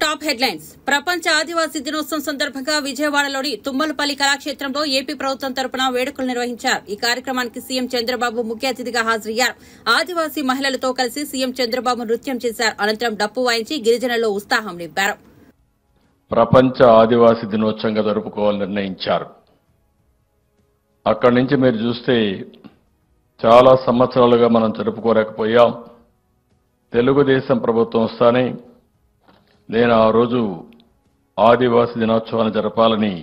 Top headlines. ప్రపంచ ఆదివాసీ దినోత్సవం సందర్భంగా విజయవాడలోని తుమ్మలపల్లి కళాక్షేత్రంలో ఏపీ ప్రభుత్వం తరపున వేడుకలు నిర్వహించారు. ఈ కార్యక్రమానికి సీఎం చంద్రబాబు ముఖ్య అతిథిగా హాజరయ్యారు. ఆదివాసీ మహిళలతో కలిసి సీఎం చంద్రబాబు నృత్యం చేశారు. అనంతరం డప్పు వాయించి గిరిజనుల్లో ఉత్సాహం నింపారు. ప్రపంచ ఆదివాసీ దినోత్సవంగా జరుపుకోవాలని నిర్ణయించారు. అక్కడి నుంచి మీరు చూస్తే చాలా సంవత్సరాలుగా మనం జరుపుకోలేకపోయాం. తెలుగుదేశం ప్రభుత్వం వస్తానే నేను ఆ రోజు ఆదివాసీ దినోత్సవాన్ని జరపాలని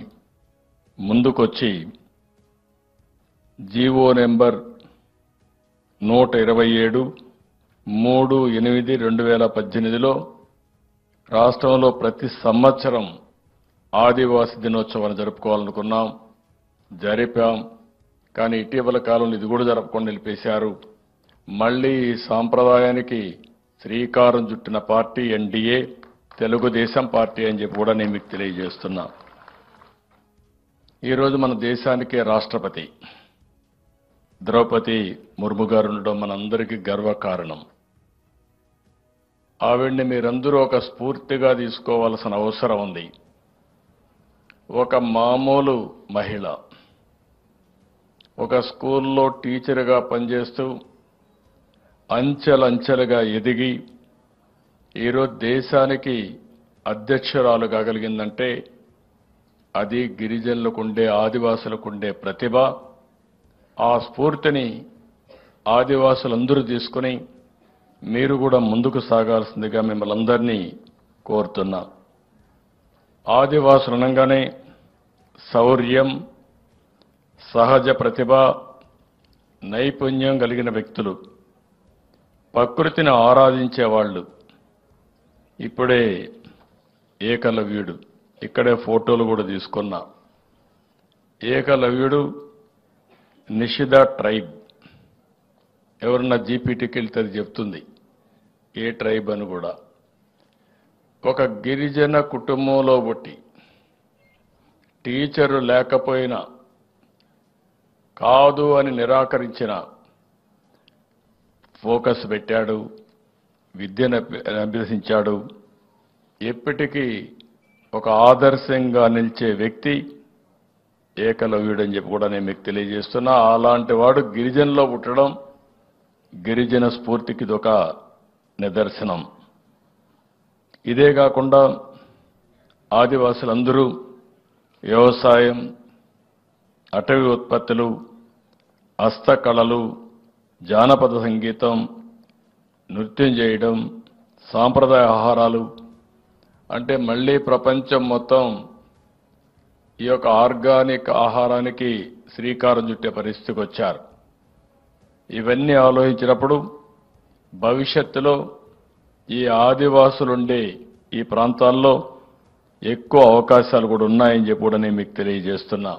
ముందుకొచ్చి జీవో నెంబర్ 127 3/8/2018లో రాష్ట్రంలో ప్రతి సంవత్సరం ఆదివాసీ దినోత్సవాన్ని జరుపుకోవాలనుకున్నాం, జరిపాం. కానీ ఇటీవల కాలంలో ఇది కూడా జరపకుండా నిలిపేశారు. మళ్లీ ఈ సాంప్రదాయానికి శ్రీకారం చుట్టిన పార్టీ ఎన్డీఏ తెలుగుదేశం పార్టీ అని చెప్పి కూడా నేను మీకు తెలియజేస్తున్నా. ఈరోజు మన దేశానికే రాష్ట్రపతి ద్రౌపది ముర్ము గారు ఉండడం మనందరికీ గర్వకారణం. ఆవిడ్ని మీరందరూ ఒక స్ఫూర్తిగా తీసుకోవాల్సిన అవసరం ఉంది. ఒక మామూలు మహిళ ఒక స్కూల్లో టీచర్గా పనిచేస్తూ అంచెలంచెలుగా ఎదిగి ఈరోజు దేశానికి అధ్యక్షురాలు కాగలిగిందంటే అది గిరిజనులకుండే ఆదివాసులకుండే ప్రతిభ. ఆ స్ఫూర్తిని ఆదివాసులందరూ తీసుకుని మీరు కూడా ముందుకు సాగాల్సిందిగా మిమ్మల్ని అందరినీ కోరుతున్నా. ఆదివాసులు అనగానే శౌర్యం, సహజ ప్రతిభ, నైపుణ్యం కలిగిన వ్యక్తులు, ప్రకృతిని ఆరాధించేవాళ్ళు. ఇప్పుడే ఏకలవ్యుడు ఇక్కడే ఫోటోలు కూడా తీసుకున్నా. ఏకలవ్యుడు నిషిద ట్రైబ్. ఎవరన్నా జీపీటీకి వెళ్తే అది చెప్తుంది ఏ ట్రైబ్ అని కూడా. ఒక గిరిజన కుటుంబంలో పుట్టి టీచరు లేకపోయినా కాదు అని నిరాకరించిన ఫోకస్ పెట్టాడు, విద్యను అభ్యసించాడు. ఎప్పటికీ ఒక ఆదర్శంగా నిలిచే వ్యక్తి ఏకలవ్యుడు అని చెప్పి కూడా నేను మీకు తెలియజేస్తున్నా. అలాంటి వాడు గిరిజనలో పుట్టడం గిరిజన స్ఫూర్తికి ఇదొక నిదర్శనం. ఇదే కాకుండా ఆదివాసులందరూ వ్యవసాయం, అటవీ ఉత్పత్తులు, హస్తకళలు, జానపద సంగీతం, నృత్యం చేయడం, సాంప్రదాయ ఆహారాలు అంటే మళ్ళీ ప్రపంచం మొత్తం ఈ యొక్క ఆర్గానిక్ ఆహారానికి శ్రీకారం చుట్టే పరిస్థితికి వచ్చారు. ఇవన్నీ ఆలోచించినప్పుడు భవిష్యత్తులో ఈ ఆదివాసులుండే ఈ ప్రాంతాల్లో ఎక్కువ అవకాశాలు కూడా ఉన్నాయని చెప్పి కూడా నేను మీకు తెలియజేస్తున్నా.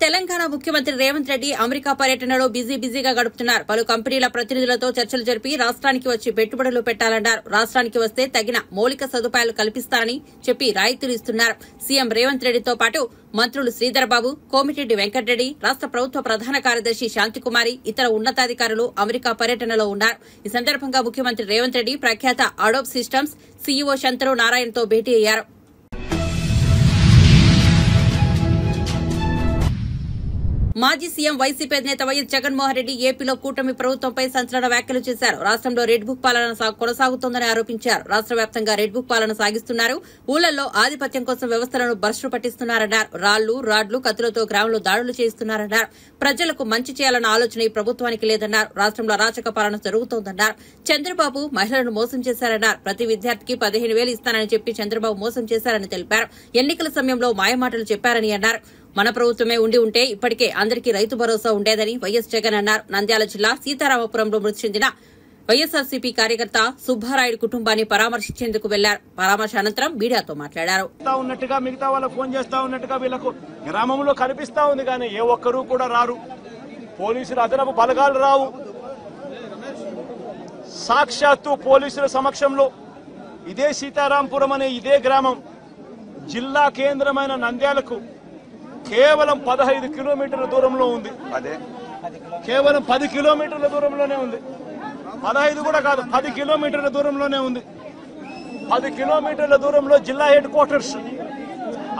తెలంగాణ ముఖ్యమంత్రి రేవంత్ రెడ్డి అమెరికా పర్యటనలో బిజీగా గడుపుతున్నారు. పలు కంపెనీల ప్రతినిధులతో చర్చలు జరిపి రాష్ట్రానికి వచ్చి పెట్టుబడులు పెట్టాలన్నారు. రాష్ట్రానికి వస్తే తగిన మౌలిక సదుపాయాలు కల్పిస్తారని చెప్పి రాయితీలు ఇస్తున్నారు. సీఎం రేవంత్ రెడ్డితో పాటు మంత్రులు శ్రీధర్ బాబు, కోమిటిరెడ్డి వెంకటరెడ్డి, రాష్ట్ర ప్రభుత్వ ప్రధాన కార్యదర్శి శాంతికుమారి, ఇతర ఉన్నతాధికారులు అమెరికా పర్యటనలో ఉన్నారు. ఈ సందర్భంగా ముఖ్యమంత్రి రేవంత్ రెడ్డి ప్రఖ్యాత అడోబ్ సిస్టమ్స్ సీఈఓ శంతరు నారాయణతో భేటీ అయ్యారు. మాజీ సీఎం వైసీపీ అధినేత వైఎస్ జగన్మోహన్ రెడ్డి ఏపీలో కూటమి ప్రభుత్వంపై సంచలన వ్యాఖ్యలు చేశారు. రాష్ట్రంలో రెడ్ బుక్ పాలన కొనసాగుతోందని ఆరోపించారు. రాష్ట్ర వ్యాప్తంగా రెడ్ బుక్ పాలన సాగిస్తున్నారు. ఊళ్లలో ఆధిపత్యం కోసం వ్యవస్థలను భ్రష్టు పట్టిస్తున్నారన్నారు. రాడ్లు, కత్తులతో గ్రామంలో దాడులు చేస్తున్నారన్నారు. ప్రజలకు మంచి చేయాలన్న ఆలోచన ఈ ప్రభుత్వానికి లేదన్నారు. రాష్ట్రంలో అరాచక పాలన జరుగుతోందన్నారు. చంద్రబాబు మహిళలను మోసం చేశారన్నారు. ప్రతి విద్యార్థికి 15,000 ఇస్తానని చెప్పి చంద్రబాబు మోసం చేశారని తెలిపారు. ఎన్నికల సమయంలో మాయమాటలు చెప్పారని అన్నారు. మన ప్రభుత్వమే ఉంటే ఇప్పటికే అందరికీ రైతు భరోసా ఉండేదని వైఎస్ జగన్ అన్నారు. నంద్యాల జిల్లా సీతారామపురంలో మృతి చెందిన వైఎస్ఆర్సీపీ కార్యకర్త సుబ్బారాయుడు కుటుంబాన్ని పరామర్శించేందుకు వెళ్లారు. పరామర్శ అనంతరం మీడియాతో మాట్లాడారు. మిగతా వాళ్ళకు ఫోన్ చేస్తా ఉన్నట్టుగా వీళ్ళకు గ్రామంలో కనిపిస్తా ఉంది, కానీ ఏ ఒక్కరూ కూడా రారు. పోలీసులు అదనపు బలగాలు రావు. సాక్షాత్తు పోలీసుల సమక్షంలో ఇదే సీతారాంపురం అనే ఇదే గ్రామం జిల్లా కేంద్రమైన నంద్యాలకు కేవలం 15 కిలోమీటర్ల దూరంలో ఉంది. కేవలం 10 కిలోమీటర్ల దూరంలోనే ఉంది. 15 కూడా కాదు, 10 కిలోమీటర్ల దూరంలోనే ఉంది. 10 కిలోమీటర్ల దూరంలో జిల్లా హెడ్ క్వార్టర్స్.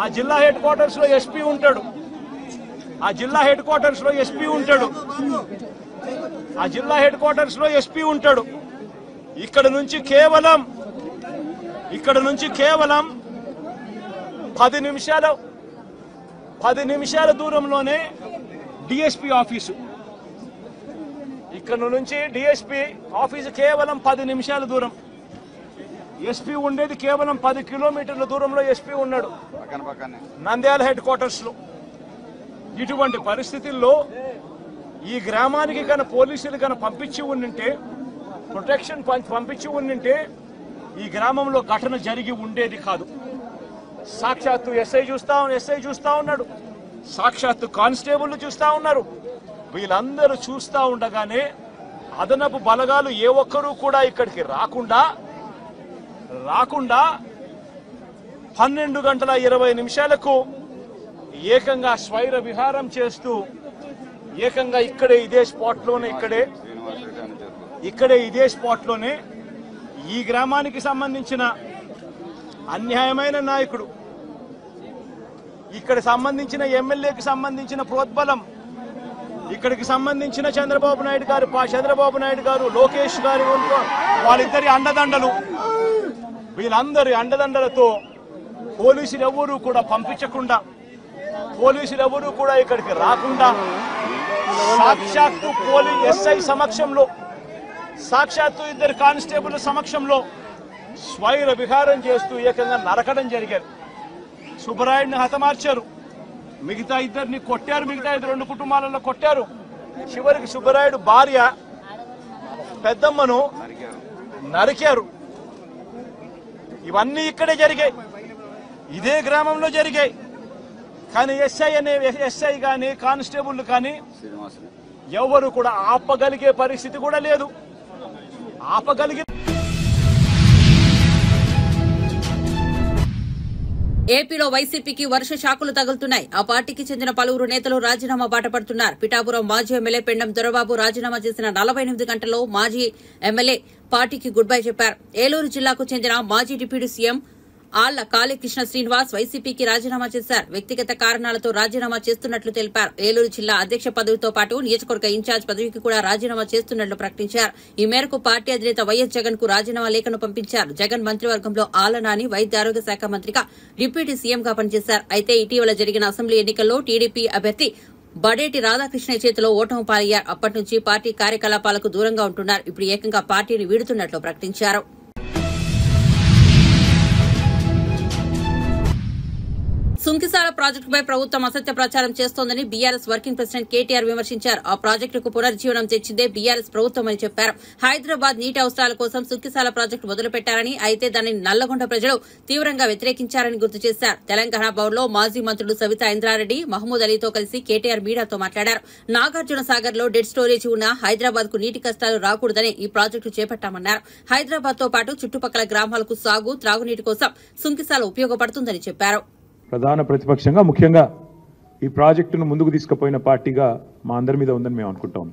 ఆ జిల్లా హెడ్ క్వార్టర్స్ లో ఎస్పీ ఉంటాడు. ఆ జిల్లా హెడ్ క్వార్టర్స్ లో ఎస్పీ ఉంటాడు. ఆ జిల్లా హెడ్ క్వార్టర్స్ లో ఎస్పీ ఉంటాడు. ఇక్కడ నుంచి కేవలం 10 నిమిషాల దూరంలోనే డిఎస్పీ ఆఫీసు. ఇక్కడ నుంచి డిఎస్పీ ఆఫీసు కేవలం 10 నిమిషాల దూరం. ఎస్పీ ఉండేది కేవలం 10 కిలోమీటర్ల దూరంలో ఎస్పీ ఉన్నాడు నంద్యాల హెడ్ క్వార్టర్స్ లో. ఇటువంటి పరిస్థితుల్లో ఈ గ్రామానికి కనుక పోలీసులు కనుక పంపించి ఉండింటే, ప్రొటెక్షన్ పంపించి ఉండింటే ఈ గ్రామంలో ఘటన జరిగి ఉండేది కాదు. సాక్షాత్తు ఎస్ఐ చూస్తా ఉన్నాడు, సాక్షాత్తు కానిస్టేబుల్ చూస్తా ఉన్నారు. వీళ్ళందరూ చూస్తా ఉండగానే అదనపు బలగాలు ఏ ఒక్కరూ కూడా ఇక్కడికి రాకుండా 12:20 ఏకంగా స్వైర విహారం చేస్తూ ఏకంగా ఇదే స్పాట్ లోనే ఈ గ్రామానికి సంబంధించిన అన్యాయమైన నాయకుడు, ఇక్కడ సంబంధించిన ఎమ్మెల్యేకి సంబంధించిన ప్రోద్బలం, ఇక్కడికి సంబంధించిన చంద్రబాబు నాయుడు గారు లోకేష్ గారు వాళ్ళిద్దరి అండదండలు, వీళ్ళందరి అండదండలతో పోలీసులు ఎవరూ కూడా పంపించకుండా, పోలీసులు ఎవరూ కూడా ఇక్కడికి రాకుండా సాక్షాత్తు ఎస్ఐ సమక్షంలో, సాక్షాత్తు ఇద్దరు కానిస్టేబుల్ సమక్షంలో స్వైర విహారం చేస్తూ ఏకంగా నరకడం జరిగారు. సుబ్బరాయుడిని హతమార్చారు, మిగతా ఇద్దరిని కొట్టారు, మిగతా 2 కుటుంబాలలో కొట్టారు. చివరికి సుబ్బరాయుడు భార్య పెద్దమ్మను నరికారు. ఇవన్నీ ఇక్కడే జరిగాయి, ఇదే గ్రామంలో జరిగాయి. కానీ ఎస్ఐ కానీ కానిస్టేబుల్ కానీ ఎవరు కూడా ఆపగలిగే పరిస్థితి కూడా లేదు. ఏపీలో వైసీపీకి వర్ష షాకులు తగులుతున్నాయి. ఆ పార్టీకి చెందిన పలువురు నేతలు రాజీనామా బాట పడుతున్నారు. పిఠాపురం మాజీ ఎమ్మెల్యే పెండం దొరబాబు రాజీనామా చేసిన 48 గంటల్లో మాజీ ఎమ్మెల్యే పార్టీకి గుడ్ బై చెప్పారు. ఏలూరు జిల్లాకు చెందిన మాజీ డిప్యూటీ సీఎం ఆళ్ల కాళీకృష్ణ శ్రీనివాస్ వైసీపీకి రాజీనామా చేశారు. వ్యక్తిగత కారణాలతో రాజీనామా చేస్తున్నట్లు తెలిపారు. ఏలూరు జిల్లా అధ్యక్ష పదవితో పాటు నియోజకవర్గ ఇన్ఛార్జ్ పదవికి కూడా రాజీనామా చేస్తున్నట్లు ప్రకటించారు. ఈ మేరకు పార్టీ అధినేత వైఎస్ జగన్ కు రాజీనామా లేఖను పంపించారు. జగన్ మంత్రివర్గంలో ఆళ్ల నాని వైద్య ఆరోగ్య శాఖ మంత్రిగా డిప్యూటీ సీఎంగా పనిచేశారు. అయితే ఇటీవల జరిగిన అసెంబ్లీ ఎన్నికల్లో టీడీపీ అభ్యర్థి బడేటి రాధాకృష్ణ చేతిలో ఓటమి పాలయ్యారు. అప్పటి నుంచి పార్టీ కార్యకలాపాలకు దూరంగా ఉంటున్నారు. ఇప్పుడు ఏకంగా పార్టీని వీడుతున్నట్లు ప్రకటించారు. సుంకిసాల ప్రాజెక్టుపై ప్రభుత్వం అసత్య ప్రచారం చేస్తోందని బీఆర్ఎస్ వర్కింగ్ ప్రెసిడెంట్ కేటీఆర్ విమర్శించారు. ఆ ప్రాజెక్టుకు పునర్జీవనం తెచ్చిందే బీఆర్ఎస్ ప్రభుత్వమని చెప్పారు. హైదరాబాద్ నీటి అవసరాల కోసం సుంకిసాల ప్రాజెక్టు మొదలుపెట్టారని, అయితే దానిని నల్లగొండ ప్రజలు తీవ్రంగా వ్యతిరేకించారని గుర్తు చేశారు. తెలంగాణ భవన్లో మాజీ మంత్రులు సవితా ఇంద్రారెడ్డి, మహమూద్ అలీతో కలిసి కేటీఆర్ మీడియాతో మాట్లాడారు. నాగార్జున సాగర్ లో డెడ్ స్టోరేజీ ఉన్న హైదరాబాద్ కు నీటి కష్టాలు రాకూడదని ఈ ప్రాజెక్టు చేపట్టామన్నారు. హైదరాబాద్ తో పాటు చుట్టుపక్కల గ్రామాలకు సాగు, త్రాగునీటి కోసం సుంకిసాల ఉపయోగపడుతుందని చెప్పారు. ప్రధాన ప్రతిపక్షంగా ముఖ్యంగా ఈ ప్రాజెక్టును ముందుకు తీసుకుపోయిన పార్టీగా మా అందరి మీద ఉందని మేము అనుకుంటాం.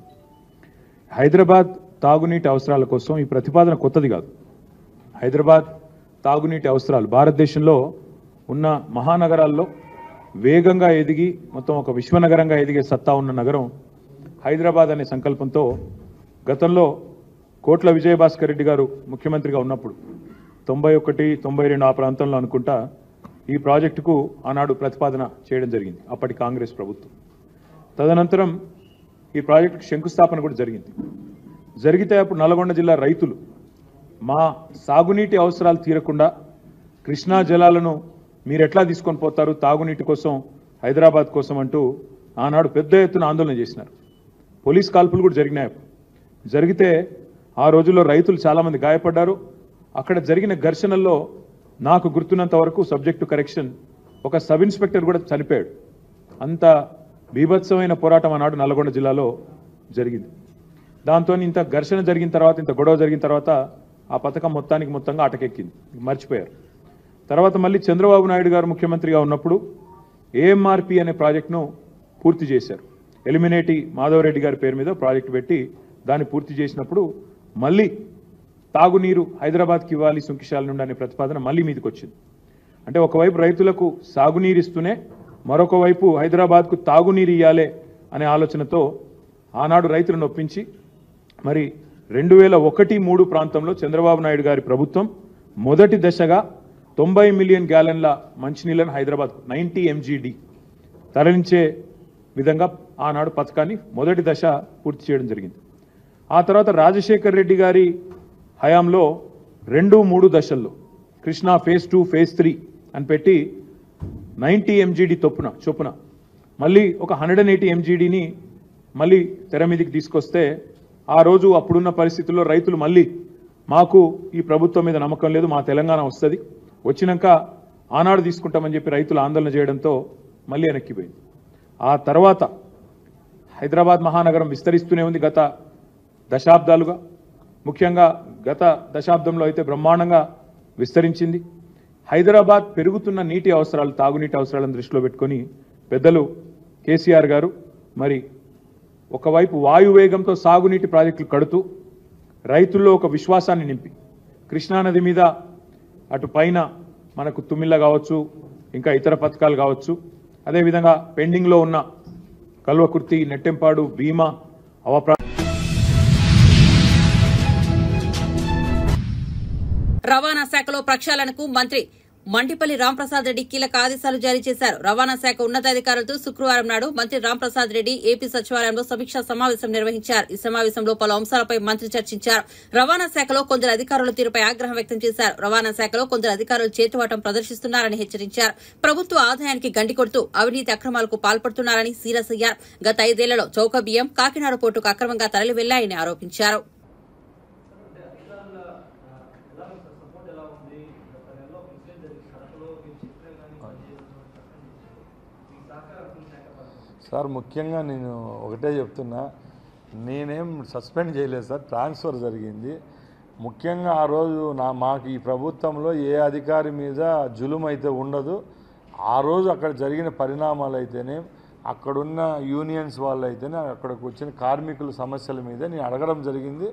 హైదరాబాద్ తాగునీటి అవసరాల కోసం ఈ ప్రతిపాదన కొత్తది కాదు. హైదరాబాద్ తాగునీటి అవసరాలు భారతదేశంలో ఉన్న మహానగరాల్లో వేగంగా ఎదిగి మొత్తం ఒక విశ్వనగరంగా ఎదిగే సత్తా ఉన్న నగరం హైదరాబాద్ అనే సంకల్పంతో గతంలో కోట్ల విజయభాస్కర్ రెడ్డి గారు ముఖ్యమంత్రిగా ఉన్నప్పుడు 91, 92 ఆ ప్రాంతంలో అనుకుంటా ఈ ప్రాజెక్టుకు ఆనాడు ప్రతిపాదన చేయడం జరిగింది అప్పటి కాంగ్రెస్ ప్రభుత్వం. తదనంతరం ఈ ప్రాజెక్టుకు శంకుస్థాపన కూడా జరిగింది. జరిగితే అప్పుడు నల్గొండ జిల్లా రైతులు మా సాగునీటి అవసరాలు తీరకుండా కృష్ణా జలాలను మీరెట్లా తీసుకొని పోతారు తాగునీటి కోసం హైదరాబాద్ కోసం అంటూ ఆనాడు పెద్ద ఎత్తున ఆందోళన చేసినారు. పోలీస్ కాల్పులు కూడా జరిగినాయి. జరిగితే ఆ రోజుల్లో రైతులు చాలామంది గాయపడ్డారు. అక్కడ జరిగిన ఘర్షణల్లో నాకు గుర్తున్నంత వరకు సబ్జెక్టు కరెక్షన్ ఒక సబ్ ఇన్స్పెక్టర్ కూడా చనిపోయాడు. అంత బీభత్సమైన పోరాటం ఆనాడు నల్గొండ జిల్లాలో జరిగింది. దాంతో ఇంత ఘర్షణ జరిగిన తర్వాత, ఇంత గొడవ జరిగిన తర్వాత ఆ పథకం మొత్తంగా అటకెక్కింది, మర్చిపోయారు. తర్వాత మళ్ళీ చంద్రబాబు నాయుడు గారు ముఖ్యమంత్రిగా ఉన్నప్పుడు ఏఎంఆర్పి అనే ప్రాజెక్టును పూర్తి చేశారు. ఎలిమినేటి మాధవరెడ్డి గారి పేరు మీద ప్రాజెక్టు పెట్టి దాన్ని పూర్తి చేసినప్పుడు మళ్ళీ తాగునీరు హైదరాబాద్కి ఇవ్వాలి సుంకిశాల నుండి అనే ప్రతిపాదన మళ్ళీ మీదకి వచ్చింది. అంటే ఒకవైపు రైతులకు సాగునీరు ఇస్తూనే మరొక వైపు హైదరాబాద్కు తాగునీరు ఇవ్వాలి అనే ఆలోచనతో ఆనాడు రైతులను ఒప్పించి మరి 2001-3 ప్రాంతంలో చంద్రబాబు నాయుడు గారి ప్రభుత్వం మొదటి దశగా 90 మిలియన్ గ్యాలన్ల మంచినీళ్ళను హైదరాబాద్ 90 MGD తరలించే విధంగా ఆనాడు పథకాన్ని మొదటి దశ పూర్తి చేయడం జరిగింది. ఆ తర్వాత రాజశేఖర్ రెడ్డి గారి హయాంలో 2-3 దశల్లో కృష్ణా ఫేజ్ 2 ఫేజ్ 3 అని పెట్టి 90 MGD చొప్పున మళ్ళీ ఒక 180 MGDని మళ్ళీ తెర మీదకి తీసుకొస్తే ఆ రోజు అప్పుడున్న పరిస్థితుల్లో రైతులు మళ్ళీ మాకు ఈ ప్రభుత్వం మీద నమ్మకం లేదు, మా తెలంగాణ వస్తుంది, వచ్చినాక ఆనాడు తీసుకుంటామని చెప్పి రైతులు ఆందోళన చేయడంతో మళ్ళీ వెనక్కిపోయింది. ఆ తర్వాత హైదరాబాద్ మహానగరం విస్తరిస్తూనే ఉంది గత దశాబ్దాలుగా. ముఖ్యంగా గత దశాబ్దంలో అయితే బ్రహ్మాండంగా విస్తరించింది. హైదరాబాద్ పెరుగుతున్న నీటి అవసరాలు, తాగునీటి అవసరాలను దృష్టిలో పెట్టుకొని పెద్దలు కేసీఆర్ గారు మరి ఒకవైపు వాయువేగంతో సాగునీటి ప్రాజెక్టులు కడుతూ రైతుల్లో ఒక విశ్వాసాన్ని నింపి కృష్ణానది మీద అటు పైన మనకు తుమ్మిళ్ళ కావచ్చు, ఇంకా ఇతర పథకాలు కావచ్చు, అదేవిధంగా పెండింగ్లో ఉన్న కల్వకుర్తి, నెట్టెంపాడు, భీమా రవాణా శాఖలో ప్రక్షాళనకు మంత్రి మండిపల్లి రాంప్రసాద్ రెడ్డి కీలక ఆదేశాలు జారీ చేశారు. రవాణా శాఖ ఉన్నతాధికారులతో శుక్రవారం నాడు మంత్రి రాంప్రసాద్ రెడ్డి ఏపీ సచివాలయంలో సమీక్షా సమావేశం నిర్వహించారు. ఈ సమావేశంలో పలు అంశాలపై మంత్రి చర్చించారు. రవాణా శాఖలో కొందరు అధికారుల తీరుపై ఆగ్రహం వ్యక్తం చేశారు. రవాణా శాఖలో కొందరు అధికారులు చేతువాటం ప్రదర్శిస్తున్నారని హెచ్చరించారు. ప్రభుత్వ ఆదాయానికి గండి కొడుతూ అవినీతి అక్రమాలకు పాల్పడుతున్నారని సీరియస్ అయ్యారు. గత 5 ఏళ్లలో చౌక బియ్యం కాకినాడ పోర్టుకు అక్రమంగా తరలి వెళ్లాయని ఆరోపించారు. సార్ ముఖ్యంగా నేను ఒకటే చెప్తున్నా, నేనేం సస్పెండ్ చేయలేదు సార్, ట్రాన్స్ఫర్ జరిగింది. ముఖ్యంగా ఆ రోజు మాకు ఈ ప్రభుత్వంలో ఏ అధికారి మీద జులుం అయితే ఉండదు. ఆ రోజు అక్కడ జరిగిన పరిణామాలు అయితేనే, అక్కడున్న యూనియన్స్ వాళ్ళు అయితేనే, అక్కడికి వచ్చిన కార్మికుల సమస్యల మీద నేను అడగడం జరిగింది.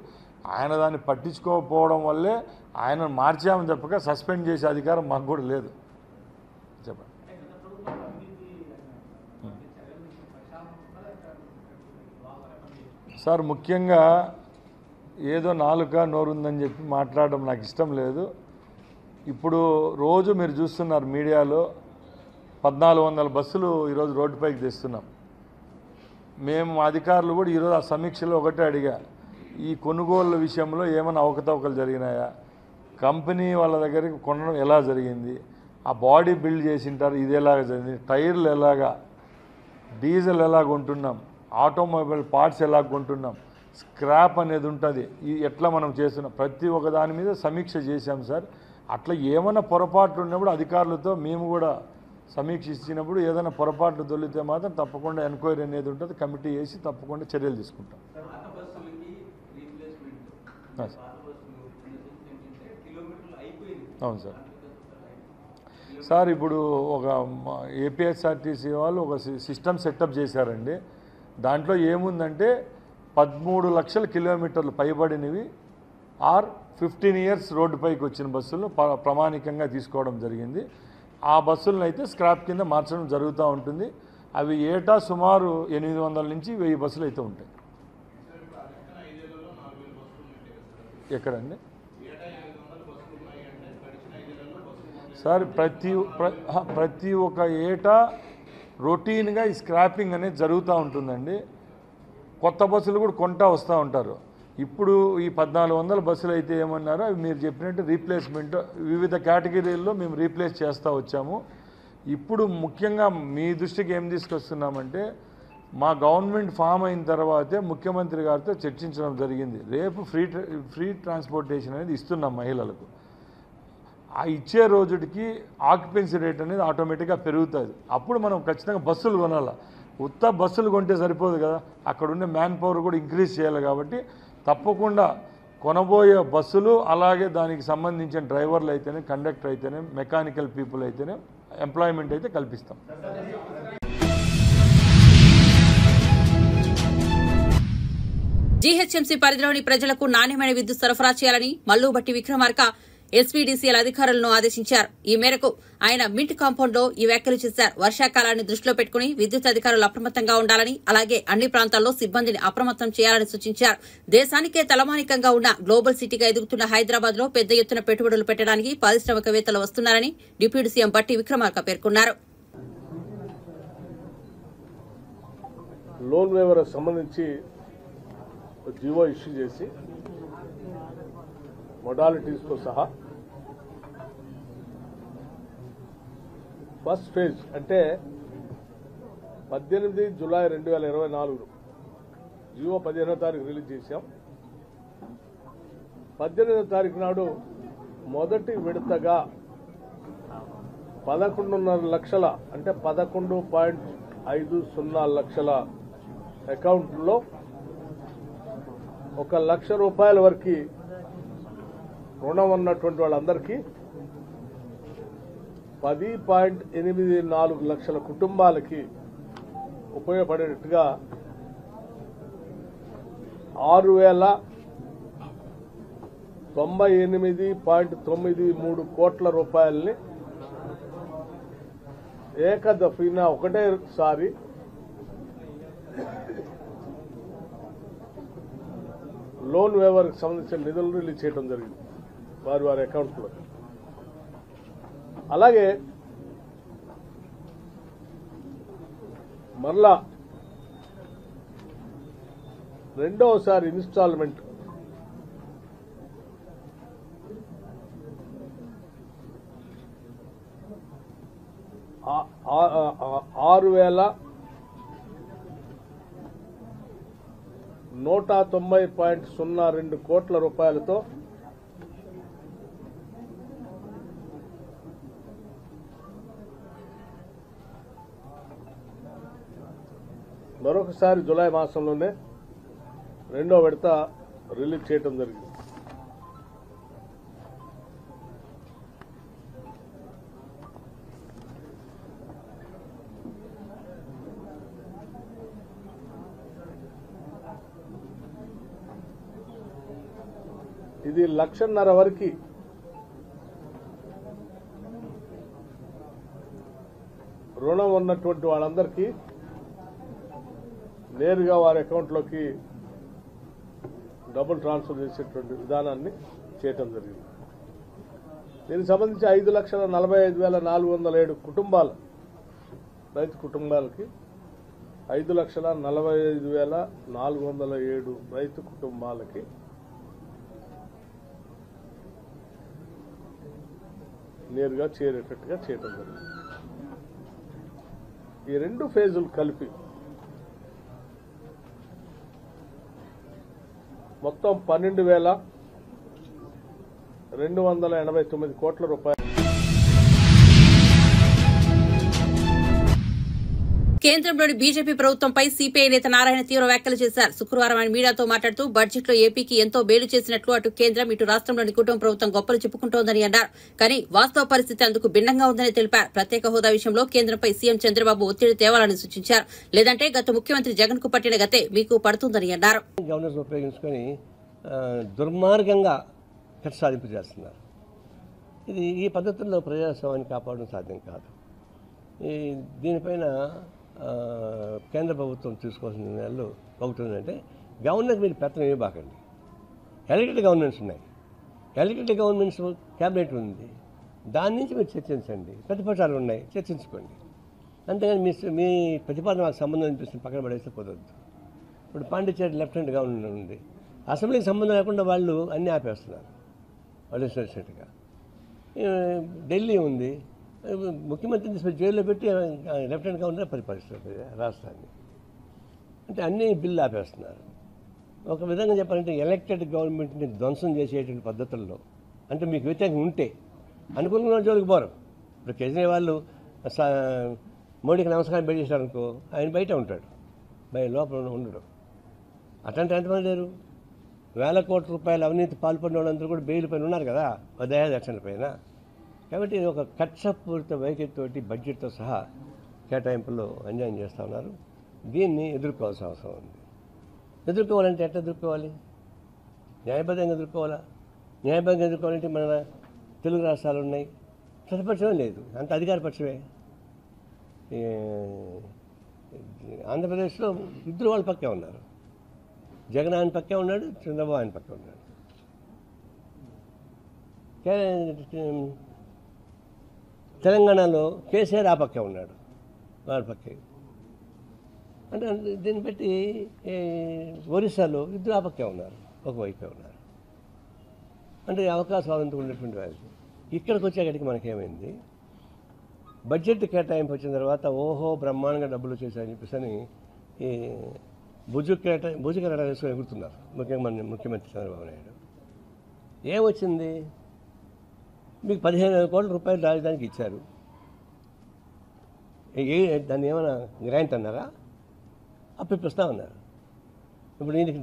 ఆయన దాన్ని పట్టించుకోకపోవడం వల్లే ఆయన మార్చామని చెప్పక సస్పెండ్ చేసే అధికారం మాకు కూడా లేదు. చెప్పండి సార్. ముఖ్యంగా ఏదో నాలుక నోరుందని చెప్పి మాట్లాడడం నాకు ఇష్టం లేదు. ఇప్పుడు రోజు మీరు చూస్తున్నారు మీడియాలో 1400 బస్సులు ఈరోజు రోడ్డుపైకి తెస్తున్నాం. మేము అధికారులు కూడా ఈరోజు ఆ సమీక్షలో ఒకటే అడిగా, ఈ కొనుగోళ్ల విషయంలో ఏమైనా అవకతవకలు జరిగినాయా, కంపెనీ వాళ్ళ దగ్గరికి కొనడం ఎలా జరిగింది, ఆ బాడీ బిల్డ్ చేసింటారు ఇది ఎలాగ జరిగింది, టైర్లు ఎలాగా, డీజిల్ ఎలాగ ఉంటున్నాం, ఆటోమొబైల్ పార్ట్స్ ఎలా కొంటున్నాం, స్క్రాప్ అనేది ఉంటుంది, ఎట్లా మనం చేస్తున్నాం, ప్రతి ఒక్క దాని మీద సమీక్ష చేశాం సార్. అట్లా ఏమైనా పొరపాట్లు ఉన్నప్పుడు అధికారులతో మేము కూడా సమీక్షించినప్పుడు ఏదైనా పొరపాట్లు దొరికితే మాత్రం తప్పకుండా ఎంక్వైరీ అనేది ఉంటుంది, కమిటీ వేసి తప్పకుండా చర్యలు తీసుకుంటాం. అవును సార్. సార్ ఇప్పుడు ఒక ఏపీఎస్ఆర్టీసీ వాళ్ళు ఒక సిస్టమ్ సెటప్ చేశారండి. దాంట్లో ఏముందంటే 13 లక్షల కిలోమీటర్లు పైబడినవి ఆర్ 15 ఇయర్స్ రోడ్డుపైకి వచ్చిన బస్సులను ప్రామాణికంగా తీసుకోవడం జరిగింది. ఆ బస్సులను అయితే స్క్రాప్ కింద మార్చడం జరుగుతూ ఉంటుంది. అవి ఏటా సుమారు 800 నుంచి 1000 బస్సులు అయితే ఉంటాయి. ఎక్కడండి సార్? ప్రతి ఒక్క ఏటా రొటీన్గా ఈ స్క్రాపింగ్ అనేది జరుగుతూ ఉంటుందండి. కొత్త బస్సులు కూడా కొంటా వస్తూ ఉంటారు. ఇప్పుడు ఈ 1400 బస్సులు అయితే ఏమన్నారో అవి మీరు చెప్పినట్టు రీప్లేస్మెంట్ వివిధ కేటగిరీల్లో మేము రీప్లేస్ చేస్తూ వచ్చాము. ఇప్పుడు ముఖ్యంగా మీ దృష్టికి ఏం తీసుకొస్తున్నామంటే, మా గవర్నమెంట్ ఫామ్ అయిన తర్వాతే ముఖ్యమంత్రి గారితో చర్చించడం జరిగింది. రేపు ఫ్రీ ట్రాన్స్పోర్టేషన్ అనేది ఇస్తున్నాం మహిళలకు. ఆ ఇచ్చే రోజుకి ఆక్యుపెన్సీ రేట్ అనేది ఆటోమేటిక్గా పెరుగుతుంది. అప్పుడు మనం ఖచ్చితంగా బస్సులు కొనాలి. ఉత్త బస్సులు కొంటే సరిపోదు కదా, అక్కడ ఉండే మ్యాన్ పవర్ కూడా ఇంక్రీజ్ చేయాలి. కాబట్టి తప్పకుండా కొనబోయే బస్సులు అలాగే దానికి సంబంధించిన డ్రైవర్లు అయితేనే, కండక్టర్ అయితేనే, మెకానికల్ పీపుల్ అయితేనే ఎంప్లాయ్మెంట్ అయితే కల్పిస్తాం. జీహెచ్ఎంసీ పరిధిలోని ప్రజలకు నాణ్యమైన విద్యుత్ సరఫరా చేయాలని మల్లుబట్టి విక్రమార్క ఎస్పీడీసీఎల్ అధికారులను ఆదేశించారు. ఈ మేరకు ఆయన మింట్ కాంపౌండ్ లో ఈ వ్యాఖ్యలు చేశారు. వర్షాకాలాన్ని దృష్టిలో పెట్టుకుని విద్యుత్ అధికారులు అప్రమత్తంగా ఉండాలని, అలాగే అన్ని ప్రాంతాల్లో సిబ్బందిని అప్రమత్తం చేయాలని సూచించారు. దేశానికే తలమానికంగా ఉన్న గ్లోబల్ సిటీగా ఎదుగుతున్న హైదరాబాద్ లో పెద్ద ఎత్తున పెట్టుబడులు పెట్టడానికి పారిశ్రామికవేత్తలు వస్తున్నారని డిప్యూటీ సీఎం బట్టి విక్రమార్క పేర్కొన్నారు. లోన్ వేవర్ సంబంధించి జీవో ఇష్యూ చేసి మొడాలిటీస్తో సహా ఫస్ట్ ఫేజ్ అంటే 18 జూలై 2024 జీవో 15వ తారీఖు రిలీజ్ చేశాం. 18వ తారీఖు నాడు మొదటి విడతగా 11.5 లక్షల అంటే 11.50 లక్షల అకౌంట్లో 1 లక్ష రూపాయల వరకు రుణం ఉన్నటువంటి వాళ్ళందరికీ 10.84 లక్షల కుటుంబాలకి ఉపయోగపడేట్టుగా 6,098.93 కోట్ల రూపాయలని ఏకదఫీనా ఒకటేసారి లోన్ వేవర్కి సంబంధించిన నిధులు రిలీజ్ చేయడం జరిగింది వారి అకౌంట్లో. అలాగే మరలా రెండవసారి ఇన్స్టాల్మెంట్ 6,190.02 కోట్ల రూపాయలతో మరొకసారి జూలై మాసంలోనే రెండో విడత రిలీజ్ చేయడం జరిగింది. ఇది 1.5 లక్షల వరకు రుణం ఉన్నటువంటి వాళ్ళందరికీ నేరుగా వారి అకౌంట్లోకి డబ్బులు ట్రాన్స్ఫర్ చేసేటువంటి విధానాన్ని చేయటం జరిగింది. దీనికి సంబంధించి 5,45,407 కుటుంబాలు రైతు కుటుంబాలకి 5,45,407 రైతు కుటుంబాలకి నేరుగా చేరేటట్టుగా చేయటం జరిగింది. ఈ రెండు ఫేజులు కలిపి మొత్తం 12,289 కోట్ల రూపాయలు. కేంద్రంలోని బీజేపీ ప్రభుత్వంపై సిపిఐ నేత నారాయణ తీవ్ర వ్యాఖ్యలు చేశారు. శుక్రవారం ఆయన మీడియాతో మాట్లాడుతూ బడ్జెట్ లో ఏపీకి ఎంతో మేలు చేసినట్లు అటు కేంద్రం ఇటు రాష్ట్రంలోని కుటుంబ ప్రభుత్వం గొప్పలు చెప్పుకుంటోందని అన్నారు. కానీ వాస్తవ పరిస్థితి అందుకు భిన్నంగా ఉందని తెలిపారు. ప్రత్యేక హోదా విషయంలో కేంద్రంపై సీఎం చంద్రబాబు ఒత్తిడి తేవాలని సూచించారు. లేదంటే గత ముఖ్యమంత్రి జగన్ కు పట్టిన గతే మీకు పడుతుందని అన్నారు. గవర్నర్స్ ఉపయోగించుకొని దుర్మార్గంగా కక్ష సాధింపు చేస్తున్నారు. ఈ పద్ధతుల్లో ప్రజాస్వామ్యాన్ని కాపాడడం సాధ్యం కాదు. దీనిపైన కేంద్ర ప్రభుత్వం తీసుకోవాల్సిన నిర్ణయాలు ఒకటి ఉందంటే గవర్నర్కి మీరు పెత్తనం ఇవ్వబాకండి. ఎలక్టెడ్ గవర్నమెంట్స్ ఉన్నాయి, ఎలక్టెడ్ గవర్నమెంట్స్ క్యాబినెట్ ఉంది, దాని నుంచి మీరు చర్చించండి. ప్రతిపక్షాలు ఉన్నాయి, చర్చించుకోండి. అంతేగాని మీ ప్రతిపాదన మాకు సంబంధం అనిపిస్తుంది పక్కన పడేస్తే కుదరదు. ఇప్పుడు పాండిచేరి లెఫ్టినెంట్ గవర్నర్ ఉంది, అసెంబ్లీకి సంబంధం లేకుండా వాళ్ళు అన్నీ ఆపేస్తున్నారు వాళ్ళు ఇచ్చినట్టుగా. ఢిల్లీ ఉంది, ముఖ్యమంత్రిని తీసుకొని జైల్లో పెట్టి లెఫ్టినెంట్ గవర్నర్ పరిపాలిస్తారు రాష్ట్రాన్ని. అంటే అన్ని బిల్లు ఆపేస్తున్నారు. ఒక విధంగా చెప్పాలంటే ఎలక్టెడ్ గవర్నమెంట్ని ధ్వంసం చేసేటువంటి పద్ధతుల్లో అంటే మీకు వ్యతిరేకంగా ఉంటే అనుకూలంగా జోలికి పోరు. ఇప్పుడు కేజ్రీవాల్ మోడీకి నమస్కారం పెట్టేశారనుకో ఆయన బయట ఉంటాడు, లోపల ఉండడు. అట్లాంటి ఎంతమంది లేరు? 1,000 కోట్ల రూపాయల అవినీతి పాల్పడిన వాళ్ళందరూ కూడా బెయిల్ పైన ఉన్నారు కదా, దయాదక్షిణ పైన. కాబట్టి ఇది ఒక కక్షపూరిత వైఖరితోటి బడ్జెట్తో సహా కేటాయింపుల్లో అన్యాయం చేస్తూ ఉన్నారు. దీన్ని ఎదుర్కోవాల్సిన అవసరం ఉంది. ఎదుర్కోవాలంటే ఎట్లా ఎదుర్కోవాలి? న్యాయబద్ధంగా ఎదుర్కోవాలా? న్యాయబద్ధంగా ఎదుర్కోవాలంటే మన తెలుగు రాష్ట్రాలు ఉన్నాయి, ప్రతిపక్షమే లేదు, అంత అధికారపక్షమే. ఆంధ్రప్రదేశ్లో ఇద్దరు వాళ్ళ పక్కే ఉన్నారు. జగన్ ఆయన పక్కే ఉన్నాడు, చంద్రబాబు ఆయన పక్కే ఉన్నాడు. తెలంగాణలో కేసీఆర్ ఆ పక్కే ఉన్నాడు, వాళ్ళ పక్కే. అంటే దీన్ని బట్టి ఒరిస్సాలో ఇద్దరు ఆ పక్కే ఉన్నారు, ఒకవైపే ఉన్నారు. అంటే అవకాశాలు ఉన్నటువంటి వాళ్ళకి ఇక్కడికి వచ్చేకడికి మనకేమైంది, బడ్జెట్ కేటాయింపు వచ్చిన తర్వాత ఓహో బ్రహ్మాండంగా డబ్బులు చేశారని చెప్పేసి ఈ భుజు కేటాయింపు వేసుకొని ఎగురుతున్నారు ముఖ్యమంత్రి చంద్రబాబు నాయుడు. ఏమొచ్చింది? మీకు 15,000 కోట్ల రూపాయలు రాజధానికి ఇచ్చారు. దాన్ని ఏమైనా గ్రాంట్ అన్నారా? అప్పిస్తా ఉన్నారు. ఇప్పుడు దీనికి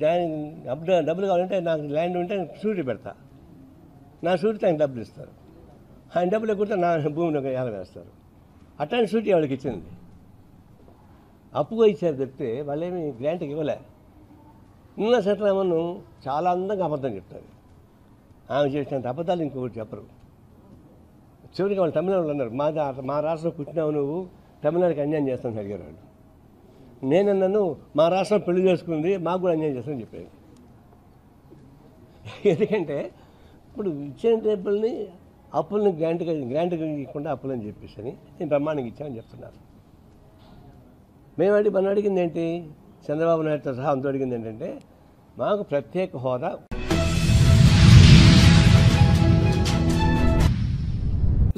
డబ్బులు కావాలంటే నాకు ల్యాండ్ ఉంటే షూరిటీ పెడతా, నా షూరిటీ ఆయన డబ్బులు ఇస్తారు. ఆయన డబ్బులు ఎక్కితే నా భూమిని ఒక యాగ వేస్తారు. అట్లాంటి షూరిటీ వాళ్ళకి ఇచ్చింది. అప్పుగా ఇచ్చారు చెప్తే వాళ్ళేమి గ్రాంట్కి ఇవ్వలే. నిన్న సీతారామన్ చాలా అందంగా అబద్ధం చెప్తారు. ఆమె చేసినంత అబద్ధాలు ఇంకొకటి చెప్పరు. చివరికి వాళ్ళు తమిళనాడులో అన్నారు, మా రాష్ట్రంలో పుట్టినావు నువ్వు, తమిళనాడుకి అన్యాయం చేస్తానని అడిగారు వాళ్ళు. నేనన్నాను మా రాష్ట్రం పెళ్లి చేసుకుంది, మాకు కూడా అన్యాయం చేస్తానని చెప్పాను. ఎందుకంటే ఇప్పుడు ఇచ్చిన డబ్బుల్ని అప్పుల్ని గ్రాంట్గా ఇవ్వకుండా అప్పులని చెప్పేసి నేను బ్రహ్మాండంగా ఇచ్చామని చెప్తున్నారు. మనం అడిగింది ఏంటి? చంద్రబాబు నాయుడుతో సహా అంతా అడిగింది ఏంటంటే మాకు ప్రత్యేక హోదా.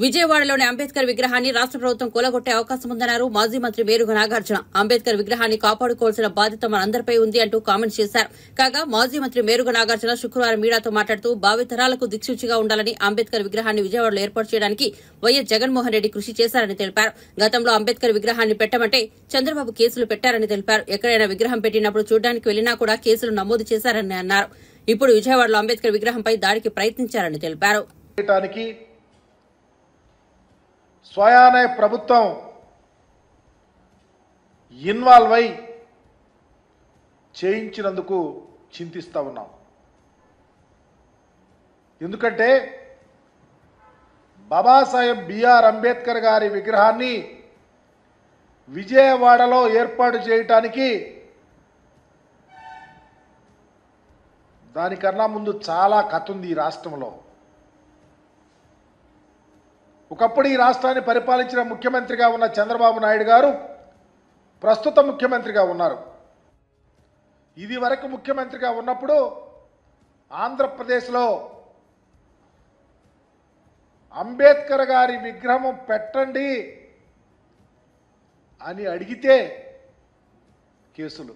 విజయవాడలోని అంబేద్కర్ విగ్రహాన్ని రాష్ట్ర ప్రభుత్వం కూలగొట్టే అవకాశం ఉందన్నారు మాజీ మంత్రి మేరుగ నాగార్జున. అంబేద్కర్ విగ్రహాన్ని కాపాడుకోవాల్సిన బాధ్యత మనందరిపై ఉంది అంటూ కామెంట్స్ చేశారు. కాగా మాజీ మంత్రి మేరుగ నాగార్జున శుక్రవారం మీడియాతో మాట్లాడుతూ భావితరాలకు దిక్సూచిగా ఉండాలని అంబేద్కర్ విగ్రహాన్ని విజయవాడలో ఏర్పాటు చేయడానికి వైఎస్ జగన్మోహన్ రెడ్డి కృషి చేశారని తెలిపారు. గతంలో అంబేద్కర్ విగ్రహాన్ని పెట్టమంటే చంద్రబాబు కేసులు పెట్టారని తెలిపారు. ఎక్కడైనా విగ్రహం పెట్టినప్పుడు చూడడానికి వెళ్లినా కూడా కేసులు నమోదు చేశారని అన్నారు. ఇప్పుడు విజయవాడలో అంబేద్కర్ విగ్రహంపై దాడికి ప్రయత్నించారని తెలిపారు. స్వయాన ప్రభుత్వం ఇన్వాల్వ్ అయి చేయించినందుకు చింతిస్తూ ఉన్నాం. ఎందుకంటే బాబాసాహెబ్ బిఆర్ అంబేద్కర్ గారి విగ్రహాన్ని విజయవాడలో ఏర్పాటు చేయటానికి దానికన్నా ముందు చాలా కథ ఉంది ఈ రాష్ట్రంలో. ఒకప్పుడు ఈ రాష్ట్రాన్ని పరిపాలించిన ముఖ్యమంత్రిగా ఉన్న చంద్రబాబు నాయుడు గారు ప్రస్తుత ముఖ్యమంత్రిగా ఉన్నారు. ఇది వరకు ముఖ్యమంత్రిగా ఉన్నప్పుడు ఆంధ్రప్రదేశ్లో అంబేద్కర్ గారి విగ్రహం పెట్టండి అని అడిగితే కేసులు,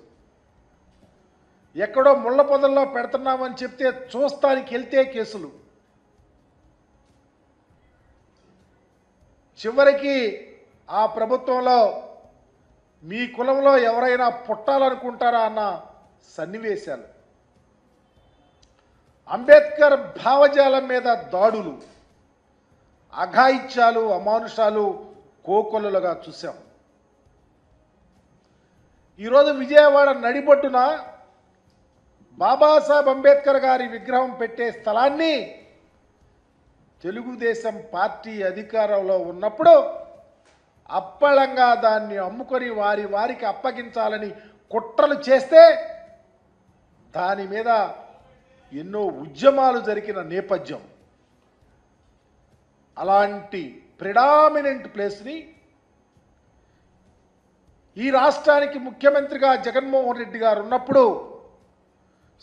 ఎక్కడో ముళ్ళ పొదల్లో పెడుతున్నామని చెప్తే చూస్తానికి వెళ్తే కేసులు, చివరికి ఆ ప్రభుత్వంలో మీ కులంలో ఎవరైనా పుట్టాలనుకుంటారా అన్న సన్నివేశాలు, అంబేద్కర్ భావజాలం మీద దాడులు, అఘాయిత్యాలు, అమానుషాలు కోకొల్లులుగా చూశాం. ఈరోజు విజయవాడ నడిబొడ్డున బాబాసాహెబ్ అంబేద్కర్ గారి విగ్రహం పెట్టే స్థలాన్ని తెలుగుదేశం పార్టీ అధికారంలో ఉన్నప్పుడు అప్పళంగా దాన్ని అమ్ముకొని వారికి అప్పగించాలని కుట్రలు చేస్తే దాని మీద ఎన్నో ఉద్యమాలు జరిగిన నేపథ్యం. అలాంటి ప్రిడామినెంట్ ప్లేస్ని ఈ రాష్ట్రానికి ముఖ్యమంత్రిగా జగన్మోహన్ రెడ్డి గారు ఉన్నప్పుడు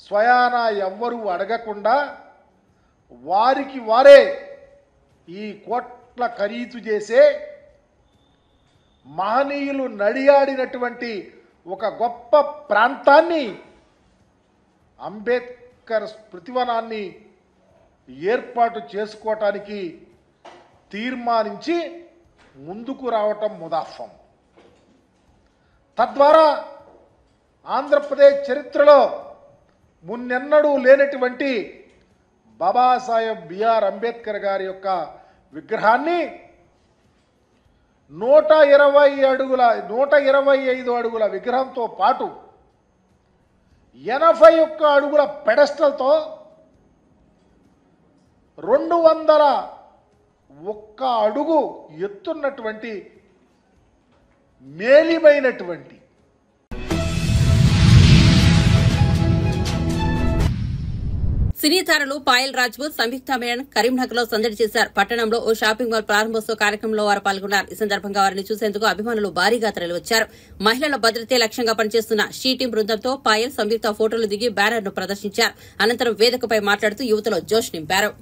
స్వయాన ఎవ్వరూ అడగకుండా వారికి వారే ఈ కోట్ల ఖరీదు చేసే మహనీయులు నడియాడినటువంటి ఒక గొప్ప ప్రాంతాన్ని, అంబేద్కర్ స్మృతివనాన్ని ఏర్పాటు చేసుకోవటానికి తీర్మానించి ముందుకు రావటం ముదాఫం. తద్వారా ఆంధ్రప్రదేశ్ చరిత్రలో మున్నెన్నడూ లేనటువంటి బాబాసాహెబ్ బిఆర్ అంబేద్కర్ గారి యొక్క విగ్రహాన్ని 125 అడుగుల విగ్రహంతో పాటు 81 అడుగుల పెడస్టల్తో 201 అడుగు ఎత్తున్నటువంటి మేలిమైనటువంటి సినీ తారలు పాయల్ రాజ్పూత్, సంయుక్త మేనన్ కరీంనగర్ లో సందడి చేశారు. పట్టణంలో ఓ షాపింగ్ మాల్ ప్రారంభోత్సవ కార్యక్రమంలో వారు పాల్గొన్నారు. ఈ సందర్భంగా వారిని చూసేందుకు అభిమానులు భారీగా తరలివచ్చారు. మహిళల భద్రతే లక్ష్యంగా పనిచేస్తున్న షీ టీం బృందంతో పాయల్, సంయుక్త ఫోటోలు దిగి బ్యానర్ ను ప్రదర్శించారు. అనంతరం వేదికపై మాట్లాడుతూ యువతలో జోష్ నింపారు.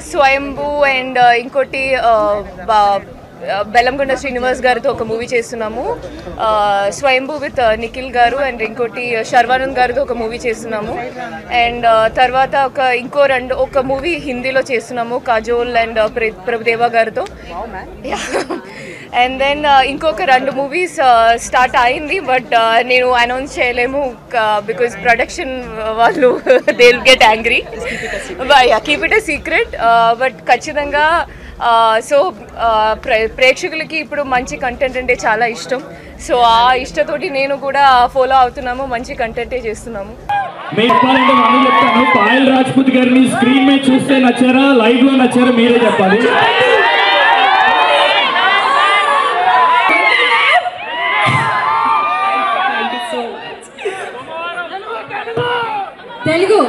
స్వయంభూ అండ్ ఇంకోటి బెల్లంకొండ శ్రీనివాస్ గారితో ఒక మూవీ చేస్తున్నాము. స్వయంభూ విత్ నిఖిల్ గారు అండ్ ఇంకోటి శర్వానంద్ గారితో ఒక మూవీ చేస్తున్నాము. అండ్ తర్వాత ఒక మూవీ హిందీలో చేస్తున్నాము కాజోల్ అండ్ ప్రభుదేవా గారితో. అండ్ దెన్ ఇంకొక 2 మూవీస్ స్టార్ట్ అయింది, బట్ నేను అనౌన్స్ చేయలేము బికాజ్ ప్రొడక్షన్ వాళ్ళు they will get angry. Keep it a secret. But ఖచ్చితంగా సో ప్రేక్షకులకి ఇప్పుడు మంచి కంటెంట్ అంటే చాలా ఇష్టం. సో ఆ ఇష్టతోటి నేను కూడా ఫాలో అవుతున్నాము, మంచి కంటెంటే చేస్తున్నాము. పాయల్ రాజ్పూత్ గారిని స్క్రీన్ మీద చూస్తే నచ్చారా, లైవ్ లో నచ్చారా, మీరే చెప్పాలి. తెలుగు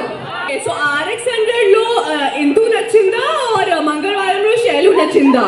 సో RX100 లో ఇందు నచ్చిందా ఆర్ మంగళవారంలో శైలు నచ్చిందా?